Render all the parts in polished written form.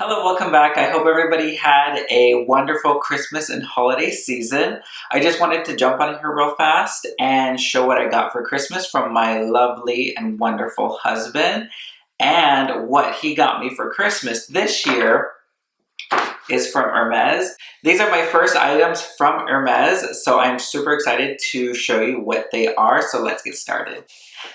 Hello, welcome back. I hope everybody had a wonderful Christmas and holiday season. I just wanted to jump on here real fast and show what I got for Christmas from my lovely and wonderful husband. And what he got me for Christmas this year is from Hermes. These are my first items from Hermes, so I'm super excited to show you what they are. So let's get started.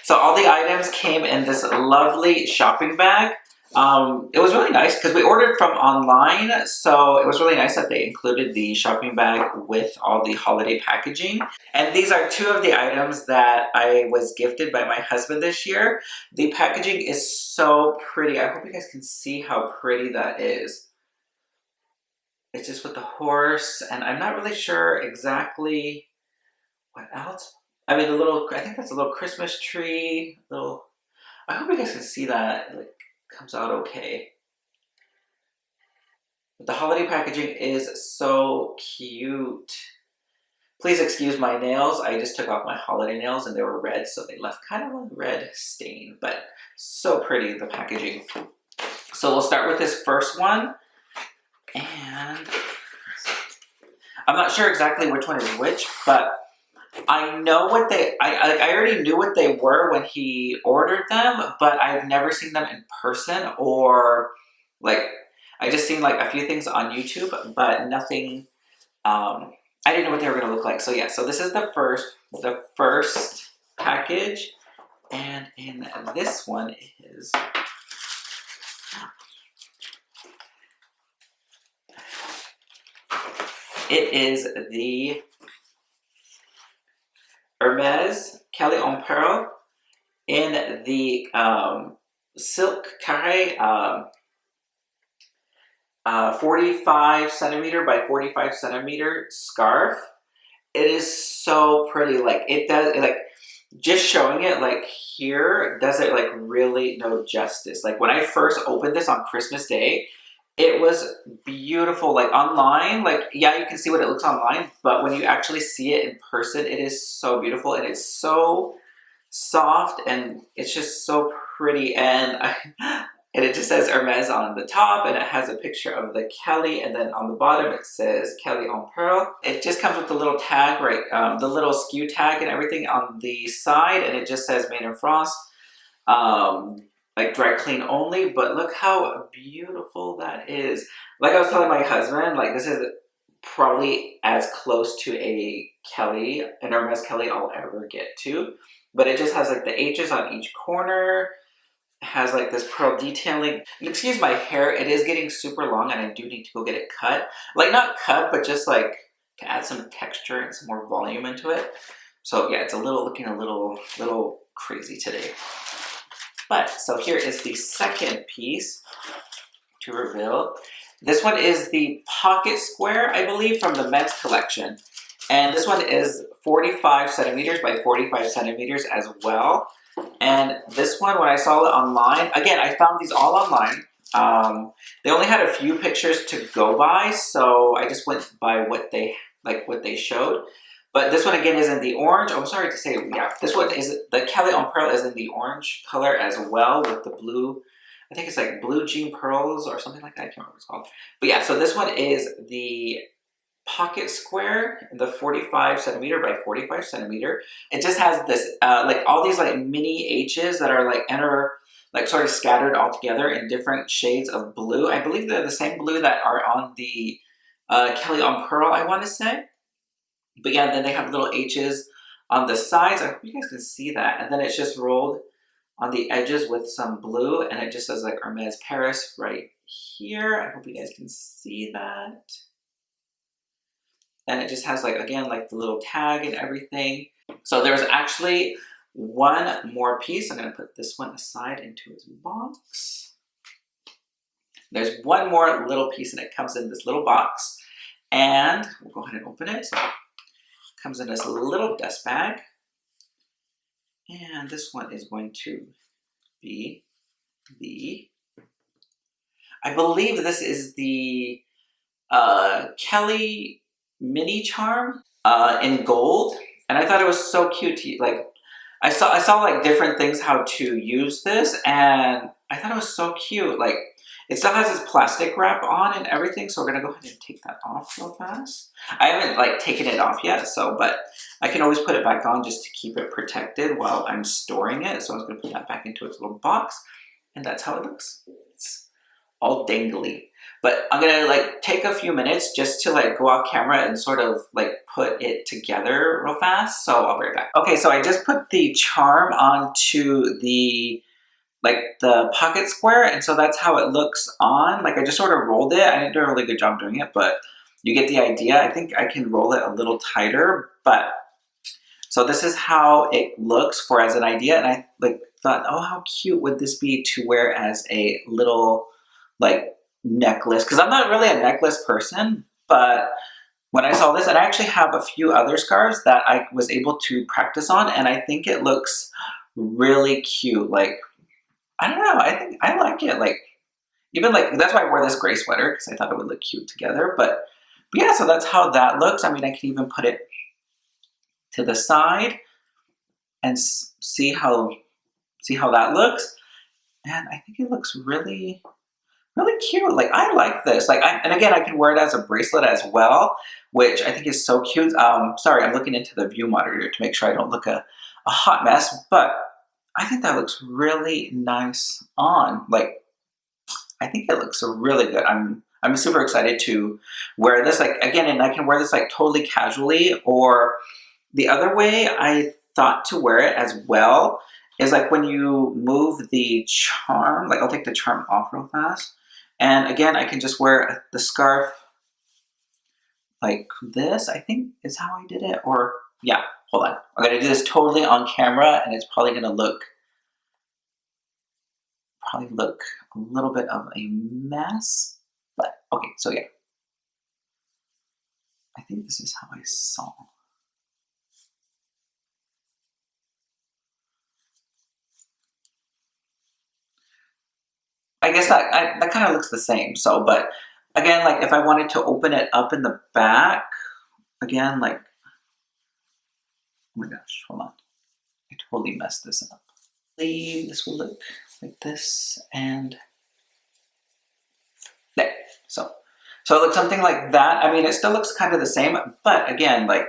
So all the items came in this lovely shopping bag. It was really nice because we ordered from online, so it was really nice that they included the shopping bag with all the holiday packaging. And these are two of the items that I was gifted by my husband this year. The packaging is so pretty. I hope you guys can see how pretty that is. It's just with the horse, and I'm not really sure exactly what else. I mean, I think that's a little Christmas tree. I hope you guys can see that. It comes out okay. But the holiday packaging is so cute. Please excuse my nails. I just took off my holiday nails and they were red, so they left kind of a red stain, but so pretty, the packaging. So we'll start with this first one. And I'm not sure exactly which one is which, but I know what I already knew what they were when he ordered them, but I've never seen them in person or like, I just seen like a few things on YouTube, but nothing, I didn't know what they were gonna look like. So yeah, so this is the first package, and in this one is, it is the Hermes Kelly en Pearl in the silk carré 45 centimeter by 45 centimeter scarf. It is so pretty. Just showing it like here does it like really no justice. Like when I first opened this on Christmas Day, it was beautiful. Like online, like yeah, you can see what it looks online, but when you actually see it in person, it is so beautiful and it's so soft and it's just so pretty. And it just says Hermes on the top, and it has a picture of the Kelly, and then on the bottom it says Kelly en Pearl. It just comes with the little tag, right, the little SKU tag and everything on the side, and it just says Made in France, like dry clean only. But look how beautiful that is. Like I was telling my husband, like this is probably as close to an Hermes Kelly I'll ever get to. But it just has like the H's on each corner. Has like this pearl detailing. And excuse my hair, it is getting super long and I do need to go get it cut. Like not cut, but just like to add some texture and some more volume into it. So yeah, it's looking a little crazy today. But so here is the second piece to reveal. This one is the pocket square, I believe, from the men's collection. And this one is 45 centimeters by 45 centimeters as well. And this one, when I saw it online, again, I found these all online. They only had a few pictures to go by, so I just went by what they showed. But this one again is in the orange. I'm sorry to say, yeah, this one is the Kelly en Pearl is in the orange color as well with the blue. I think it's like blue jean pearls or something like that. I can't remember what it's called. But yeah, so this one is the pocket square, the 45 centimeter by 45 centimeter. It just has this like all these like mini H's that are like sort of scattered all together in different shades of blue. I believe they're the same blue that are on the Kelly en Pearl, I want to say. But yeah, then they have little H's on the sides. I hope you guys can see that. And then it's just rolled on the edges with some blue, and it just says like Hermes Paris right here. I hope you guys can see that. And it just has like, again, like the little tag and everything. So there's actually one more piece. I'm gonna put this one aside into its box. There's one more little piece and it comes in this little box. And we'll go ahead and open it. So it comes in this little dust bag. And this one is going to be I believe this is the Kelly mini charm in gold, and I thought it was so cute. I saw like different things how to use this, and I thought it was so cute. Like It still has its plastic wrap on and everything, so we're gonna go ahead and take that off real fast. I haven't like taken it off yet, so but I can always put it back on just to keep it protected while I'm storing it. So I'm just gonna put that back into its little box, and that's how it looks. It's all dangly. But I'm gonna like take a few minutes just to like go off camera and sort of like put it together real fast. So I'll be right back. Okay, so I just put the charm onto the pocket square, and so that's how it looks on. Like I just sort of rolled it. I didn't do a really good job doing it, but you get the idea. I think I can roll it a little tighter, but so this is how it looks for as an idea. And I like thought, oh, how cute would this be to wear as a little like necklace? Because I'm not really a necklace person, but when I saw this, and I actually have a few other scarves that I was able to practice on, and I think it looks really cute. Like, I don't know, I think I like it. Like, even like, that's why I wore this gray sweater, because I thought it would look cute together. But yeah, so that's how that looks. I mean, I can even put it to the side and see how that looks. And I think it looks really, really cute. Like, I like this. Like, and again, I can wear it as a bracelet as well, which I think is so cute. Sorry, I'm looking into the view monitor to make sure I don't look a hot mess, but I think that looks really nice on. Like, I think it looks really good. I'm super excited to wear this. Like, again, and I can wear this like totally casually, or the other way I thought to wear it as well is like when you move the charm, like I'll take the charm off real fast. And again, I can just wear the scarf like this, I think is how I did it. Or yeah, hold on. I'm gonna do this totally on camera, and it's probably gonna look a little bit of a mess. But okay, so yeah. I think this is how I saw. I guess that kind of looks the same. So, but again, like if I wanted to open it up in the back, again, like, oh my gosh, hold on. I totally messed this up. This will look like this, and there. So it looks something like that. I mean, it still looks kind of the same, but again, like,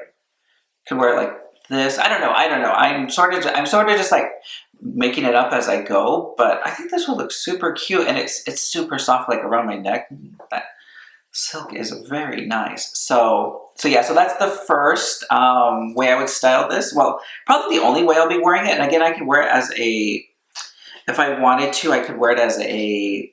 can wear it like this. I don't know. I'm sort of just like making it up as I go, but I think this will look super cute, and it's super soft, like around my neck. That silk is very nice. So yeah, so that's the first way I would style this. Well, probably the only way I'll be wearing it. And again, I can wear it as if I wanted to, I could wear it as a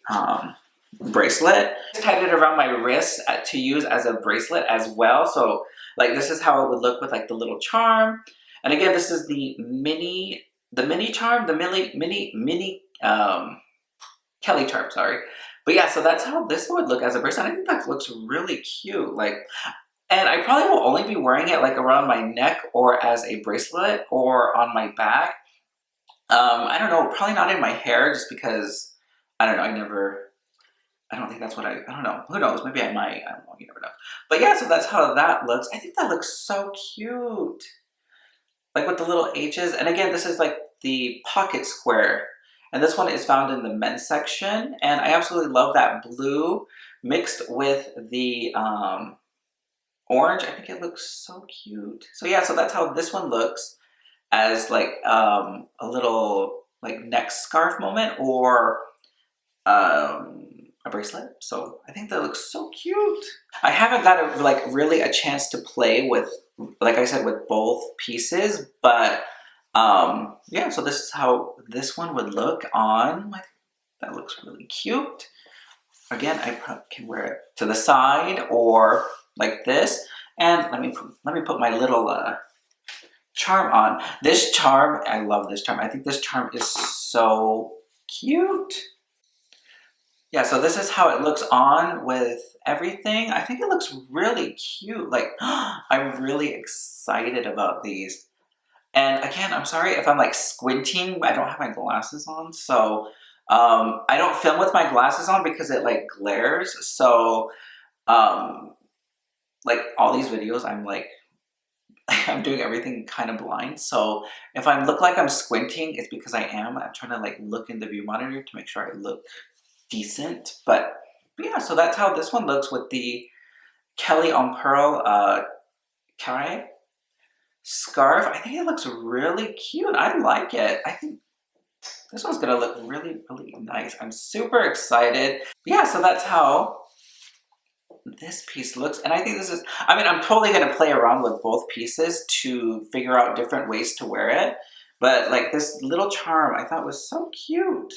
bracelet. I tied it around my wrist to use as a bracelet as well. So like this is how it would look with like the little charm. And again, this is the mini charm, the mini Kelly charm, sorry. But yeah, so that's how this would look as a bracelet. I think that looks really cute. Like, and I probably will only be wearing it like around my neck or as a bracelet or on my back. I don't know, probably not in my hair, just because I don't know, I don't think that's what I don't know. Who knows? Maybe I might. I don't know. You never know. But yeah, so that's how that looks. I think that looks so cute. Like with the little H's. And again, this is like the pocket square. And this one is found in the men's section. And I absolutely love that blue mixed with the orange. I think it looks so cute. So yeah, so that's how this one looks as like a little like neck scarf moment, or a bracelet. So I think that looks so cute. I haven't got really a chance to play with, like I said, with both pieces, but yeah, so this is how this one would look on. That looks really cute. Again, I probably can wear it to the side or like this. And let me put my little charm on. This charm, I love this charm. I think this charm is so cute. Yeah, so this is how it looks on with everything. I think it looks really cute. Like, I'm really excited about these. And again, I'm sorry if I'm like squinting. I don't have my glasses on, so I don't film with my glasses on because it like glares. So like all these videos, I'm like, I'm doing everything kind of blind. So if I look like I'm squinting, it's because I am. I'm trying to like look in the view monitor to make sure I look decent. But yeah, so that's how this one looks with the Kelly on Pearl carré scarf. I think it looks really cute. I like it. I think this one's gonna look really, really nice. I'm super excited. Yeah, so that's how this piece looks. And I think this is, I mean, I'm totally gonna play around with both pieces to figure out different ways to wear it. But like this little charm I thought was so cute.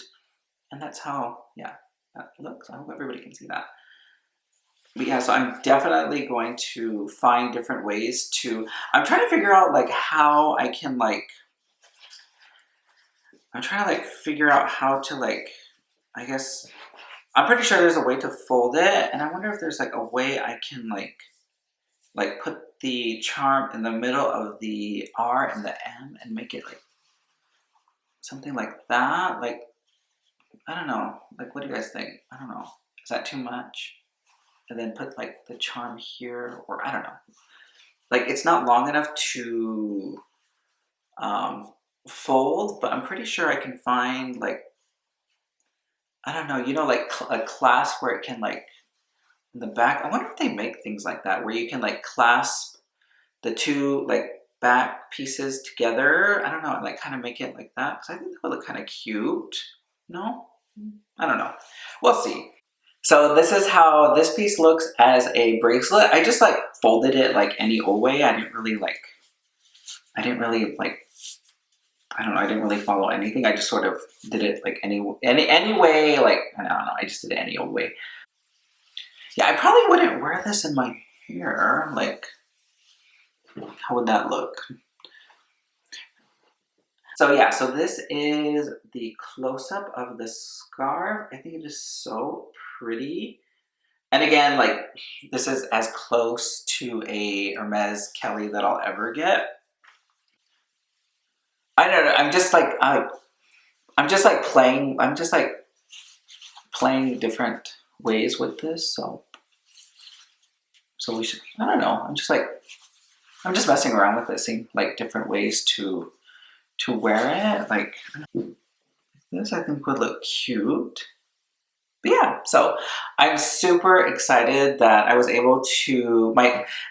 And that's how, yeah, that looks. I hope everybody can see that. But yeah, so I'm definitely going to find different ways to, I'm trying to figure out like how I can like, I'm trying to like figure out how to like, I guess, I'm pretty sure there's a way to fold it. And I wonder if there's like a way I can like put the charm in the middle of the R and the M and make it like something like that. Like, I don't know. Like, what do you guys think? I don't know. Is that too much? And then put like the charm here, or I don't know. Like, it's not long enough to fold, but I'm pretty sure I can find like, I don't know, you know, like a clasp where it can like, in the back. I wonder if they make things like that, where you can like clasp the two like back pieces together. I don't know, and like kind of make it like that, because I think that would look kind of cute. No? I don't know. We'll see. So this is how this piece looks as a bracelet. I just like folded it like any old way. I didn't really like, I don't know, I didn't really follow anything. I just sort of did it like any way, like, I don't know, I just did it any old way. Yeah, I probably wouldn't wear this in my hair. Like, how would that look? So yeah, so this is the close-up of the scarf. I think it is so pretty. And again, like, this is as close to a Hermes Kelly that I'll ever get. I don't know, I'm just like playing different ways with this, so we should, I don't know, I'm just messing around with it, seeing like different ways to wear it. Like, this I think would look cute. But yeah, so I'm super excited that I was able to,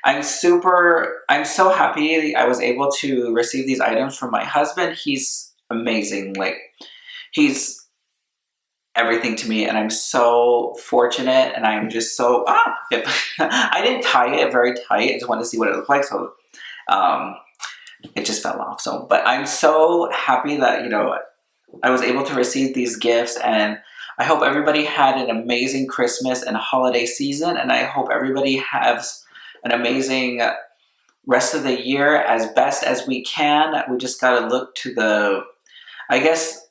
I'm so happy I was able to receive these items from my husband. He's amazing. Like, he's everything to me, and I'm so fortunate, and I'm just so, I didn't tie it very tight. I just wanted to see what it looked like, so it just fell off. So, but I'm so happy that, you know, I was able to receive these gifts, and I hope everybody had an amazing Christmas and holiday season, and I hope everybody has an amazing rest of the year as best as we can. We just gotta look to the, I guess,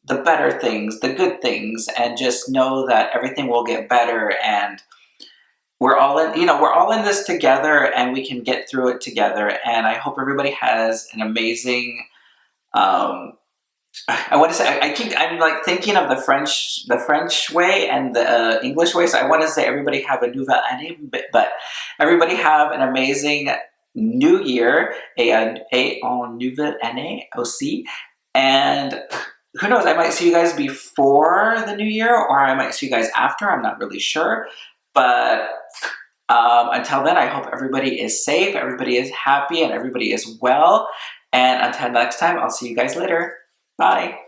the better things, the good things, and just know that everything will get better, and we're all in, you know, we're all in this together, and we can get through it together. And I hope everybody has an amazing, I want to say, I'm like thinking of the French way and the English way. So I want to say everybody have a nouvelle année, but everybody have an amazing new year, et en nouvelle année aussi. And who knows, I might see you guys before the new year, or I might see you guys after. I'm not really sure. But until then, I hope everybody is safe, everybody is happy, and everybody is well. And until next time, I'll see you guys later. Bye.